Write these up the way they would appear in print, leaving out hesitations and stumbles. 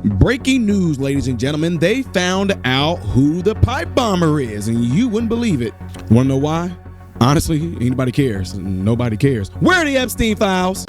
Breaking news, ladies and gentlemen. They found out who the pipe bomber is, and you wouldn't believe it. Want to know why? Honestly, anybody cares. Nobody cares. Where are the Epstein files?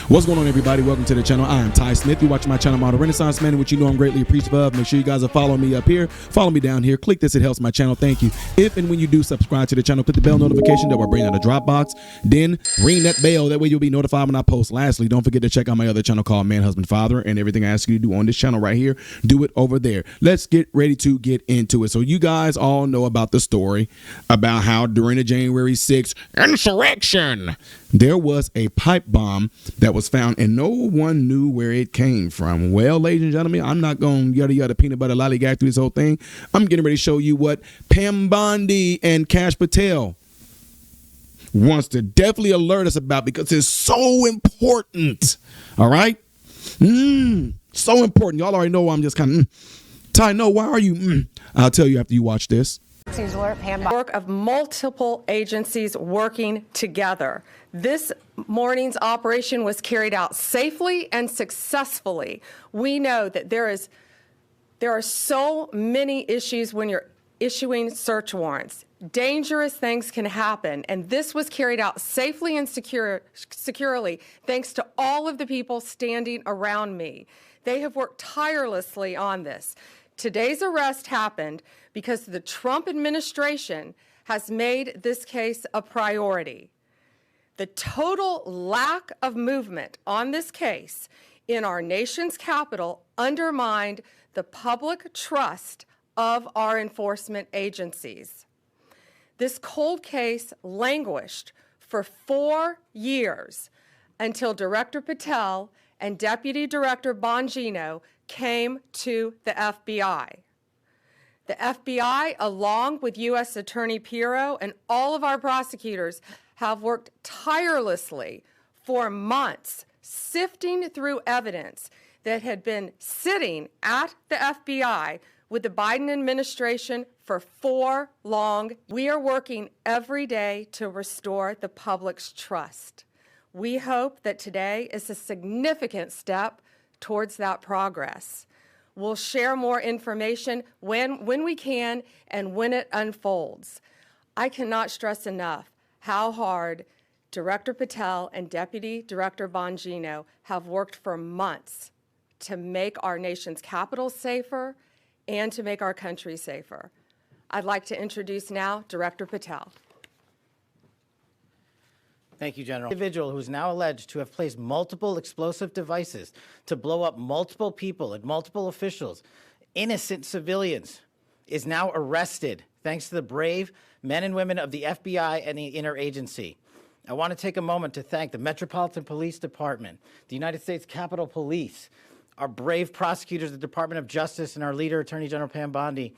What's going on, everybody? Welcome to the channel. I am Ty Smith. You're watching my channel, Model Renaissance Man, which you know I'm greatly appreciative of. Make sure you guys are following me up here. Follow me down here. Click this. It helps my channel. Thank you. If and when you do subscribe to the channel, click the bell notification that will bring out a Dropbox. Then ring that bell. That way you'll be notified when I post. Lastly, don't forget to check out my other channel called Man, Husband, Father. And everything I ask you to do on this channel right here, do it over there. Let's get ready to get into it. So you guys all know about the story about how during the January 6th insurrection, there was a pipe bomb that was found and no one knew where it came from. Well, ladies and gentlemen, I'm not going yada yada peanut butter lollygag through this whole thing. I'm getting ready to show you what Pam Bondi and Kash Patel wants to definitely alert us about, because it's so important. All right? So important. Y'all already know I'm just kind of, Ty, no, why are you? I'll tell you after you watch this. Work of multiple agencies working together. This morning's operation was carried out safely and successfully. We know that there are so many issues when you're issuing search warrants. Dangerous things can happen, and this was carried out safely and securely thanks to all of the people standing around me. They have worked tirelessly on this. Today's arrest happened because the Trump administration has made this case a priority. The total lack of movement on this case in our nation's capital undermined the public trust of our enforcement agencies. This cold case languished for 4 years until Director Patel and Deputy Director Bongino came to the FBI. The FBI, along with U.S. Attorney Pirro and all of our prosecutors, have worked tirelessly for months, sifting through evidence that had been sitting at the FBI with the Biden administration for 4 long years. We are working every day to restore the public's trust. We hope that today is a significant step towards that progress. We'll share more information when we can and when it unfolds. I cannot stress enough how hard Director Patel and Deputy Director Bongino have worked for months to make our nation's capital safer and to make our country safer. I'd like to introduce now Director Patel. Thank you, General. An individual who is now alleged to have placed multiple explosive devices to blow up multiple people and multiple officials, innocent civilians, is now arrested thanks to the brave men and women of the FBI and the interagency. I want to take a moment to thank the Metropolitan Police Department, the United States Capitol Police, our brave prosecutors, the Department of Justice, and our leader, Attorney General Pam Bondi,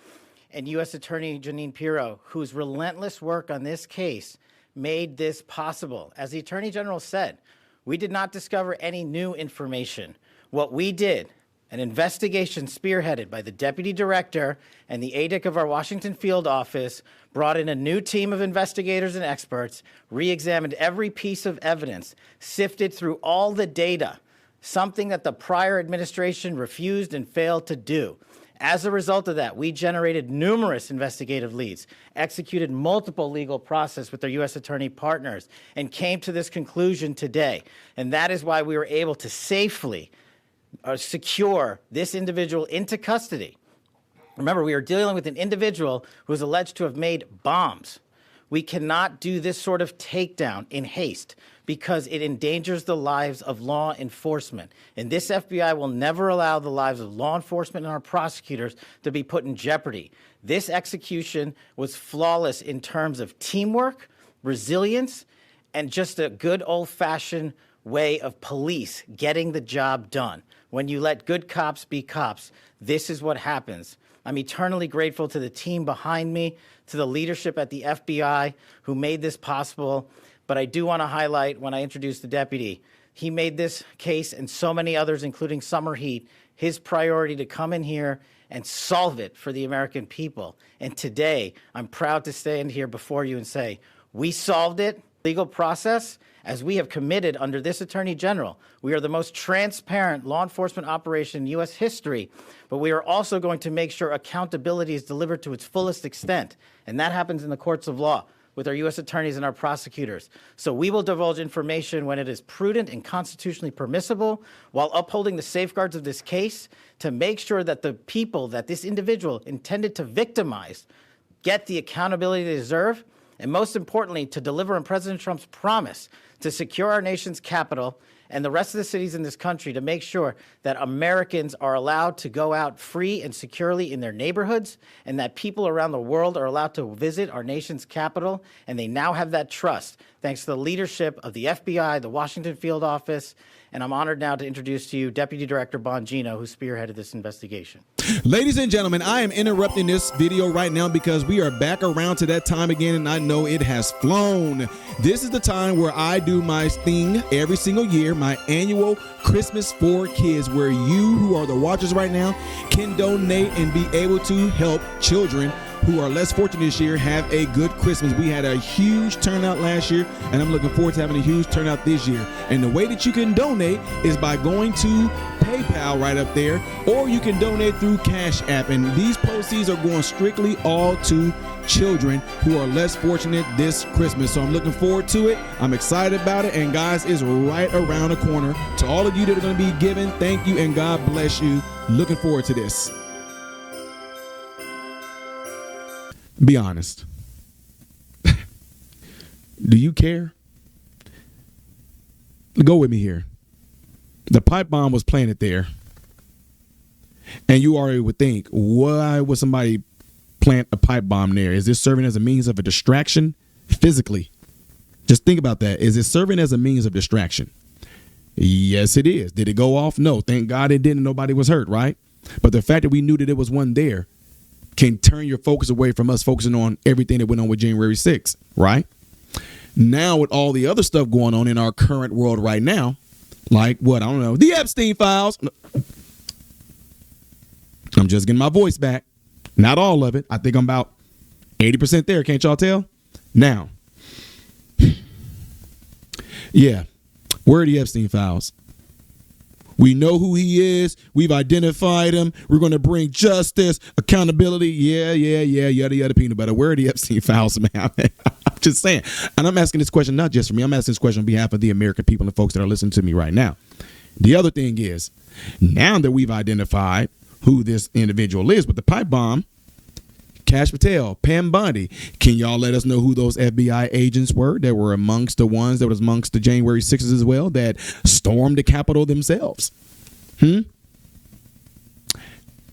and U.S. Attorney Jeanine Pirro, whose relentless work on this case made this possible. As the Attorney General said, we did not discover any new information. What we did, an investigation spearheaded by the Deputy Director and the ADIC of our Washington field office, brought in a new team of investigators and experts, re-examined every piece of evidence, sifted through all the data, something that the prior administration refused and failed to do. As a result of that, we generated numerous investigative leads, executed multiple legal process with our U.S. attorney partners, and came to this conclusion today. And that is why we were able to safely secure this individual into custody. Remember, we are dealing with an individual who is alleged to have made bombs. We cannot do this sort of takedown in haste because it endangers the lives of law enforcement. And this FBI will never allow the lives of law enforcement and our prosecutors to be put in jeopardy. This execution was flawless in terms of teamwork, resilience, and just a good old-fashioned way of police getting the job done. When you let good cops be cops, this is what happens. I'm eternally grateful to the team behind me, to the leadership at the FBI who made this possible. But I do want to highlight, when I introduced the deputy, he made this case and so many others, including Summer Heat, his priority to come in here and solve it for the American people. And today, I'm proud to stand here before you and say, we solved it. Legal process, as we have committed under this Attorney General. We are the most transparent law enforcement operation in U.S. history, but we are also going to make sure accountability is delivered to its fullest extent. And that happens in the courts of law with our U.S. attorneys and our prosecutors. So we will divulge information when it is prudent and constitutionally permissible, while upholding the safeguards of this case to make sure that the people that this individual intended to victimize get the accountability they deserve, and most importantly, to deliver on President Trump's promise to secure our nation's capital and the rest of the cities in this country, to make sure that Americans are allowed to go out free and securely in their neighborhoods, and that people around the world are allowed to visit our nation's capital, and they now have that trust thanks to the leadership of the FBI, the Washington Field Office, and I'm honored now to introduce to you Deputy Director Bongino, who spearheaded this investigation. Ladies and gentlemen, I am interrupting this video right now because we are back around to that time again, and I know it has flown. This is the time where I do my thing every single year, my annual Christmas for Kids, where you who are the watchers right now can donate and be able to help children who are less fortunate this year have a good Christmas. We had a huge turnout last year, and I'm looking forward to having a huge turnout this year. And the way that you can donate is by going to PayPal right up there, or you can donate through Cash App. And these proceeds are going strictly all to children who are less fortunate this Christmas. So I'm looking forward to it. I'm excited about it. And guys, it's right around the corner. To all of you that are going to be giving, thank you and God bless you. Looking forward to this. Be honest. Do you care? Go with me here. The pipe bomb was planted there. And you already would think, why would somebody plant a pipe bomb there? Is this serving as a means of a distraction physically? Just think about that. Is it serving as a means of distraction? Yes, it is. Did it go off? No. Thank God it didn't. Nobody was hurt, right? But the fact that we knew that it was one there can turn your focus away from us focusing on everything that went on with January 6th, right? Now with all the other stuff going on in our current world right now, like what? I don't know. The Epstein files. I'm just getting my voice back. Not all of it. I think I'm about 80% there. Can't y'all tell? Now, yeah, where are the Epstein files? We know who he is. We've identified him. We're going to bring justice, accountability. Yeah, yada, peanut butter. Where are the Epstein files, man? I'm just saying. And I'm asking this question not just for me. I'm asking this question on behalf of the American people and folks that are listening to me right now. The other thing is, now that we've identified who this individual is with the pipe bomb, Kash Patel, Pam Bondi, can y'all let us know who those FBI agents were that were amongst the ones that was amongst the January 6th as well that stormed the Capitol themselves?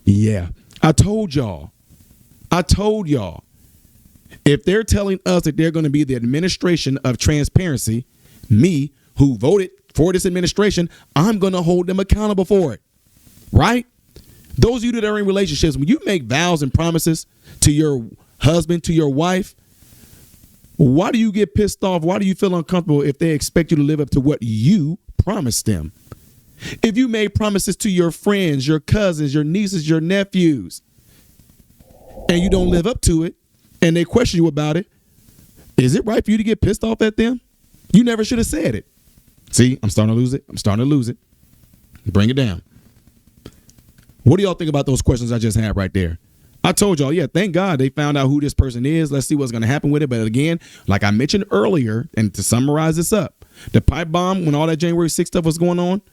Yeah, I told y'all. If they're telling us that they're going to be the administration of transparency, me, who voted for this administration, I'm going to hold them accountable for it, right? Those of you that are in relationships, when you make vows and promises to your husband, to your wife, why do you get pissed off? Why do you feel uncomfortable if they expect you to live up to what you promised them? If you made promises to your friends, your cousins, your nieces, your nephews, and you don't live up to it, and they question you about it, is it right for you to get pissed off at them? You never should have said it. See, I'm starting to lose it. Bring it down. What do y'all think about those questions I just had right there? I told y'all, yeah, thank God they found out who this person is. Let's see what's going to happen with it. But again, like I mentioned earlier, and to summarize this up, the pipe bomb, when all that January 6th stuff was going on,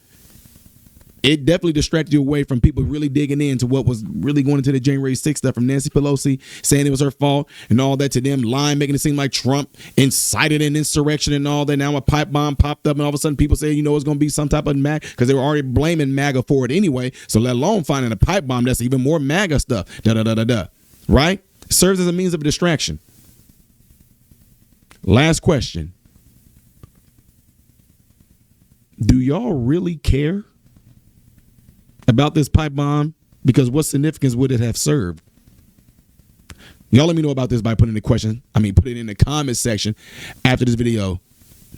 it definitely distracted you away from people really digging into what was really going into the January 6th stuff, from Nancy Pelosi saying it was her fault and all that, to them lying, making it seem like Trump incited an insurrection and all that. Now a pipe bomb popped up and all of a sudden people say, you know, it's going to be some type of MAGA, because they were already blaming MAGA for it anyway. So let alone finding a pipe bomb that's even more MAGA stuff. Right? Serves as a means of distraction. Last question. Do y'all really care about this pipe bomb? Because what significance would it have served? Y'all let me know about this by putting put it in the comment section after this video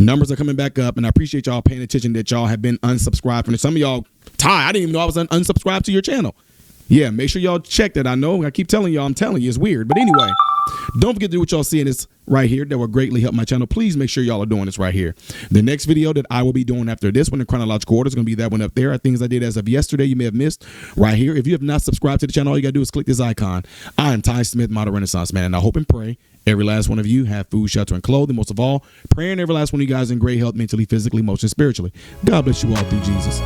Numbers are coming back up, and I appreciate y'all paying attention that y'all have been unsubscribed from it. Some of y'all, Ty, I didn't even know I was unsubscribed to your channel. Yeah, make sure y'all check that. I know I keep telling y'all, I'm telling you, it's weird. But anyway, don't forget to do what y'all seeing this right here. That will greatly help my channel. Please make sure y'all are doing this right here. The next video that I will be doing after this one in chronological order is going to be that one up there. Things I did as of yesterday you may have missed right here. If you have not subscribed to the channel, all you got to do is click this icon. I am Ty Smith, Model Renaissance Man, and I hope and pray every last one of you have food, shelter, and clothing. Most of all, praying every last one of you guys in great health, mentally, physically, emotionally, spiritually. God bless you all through Jesus.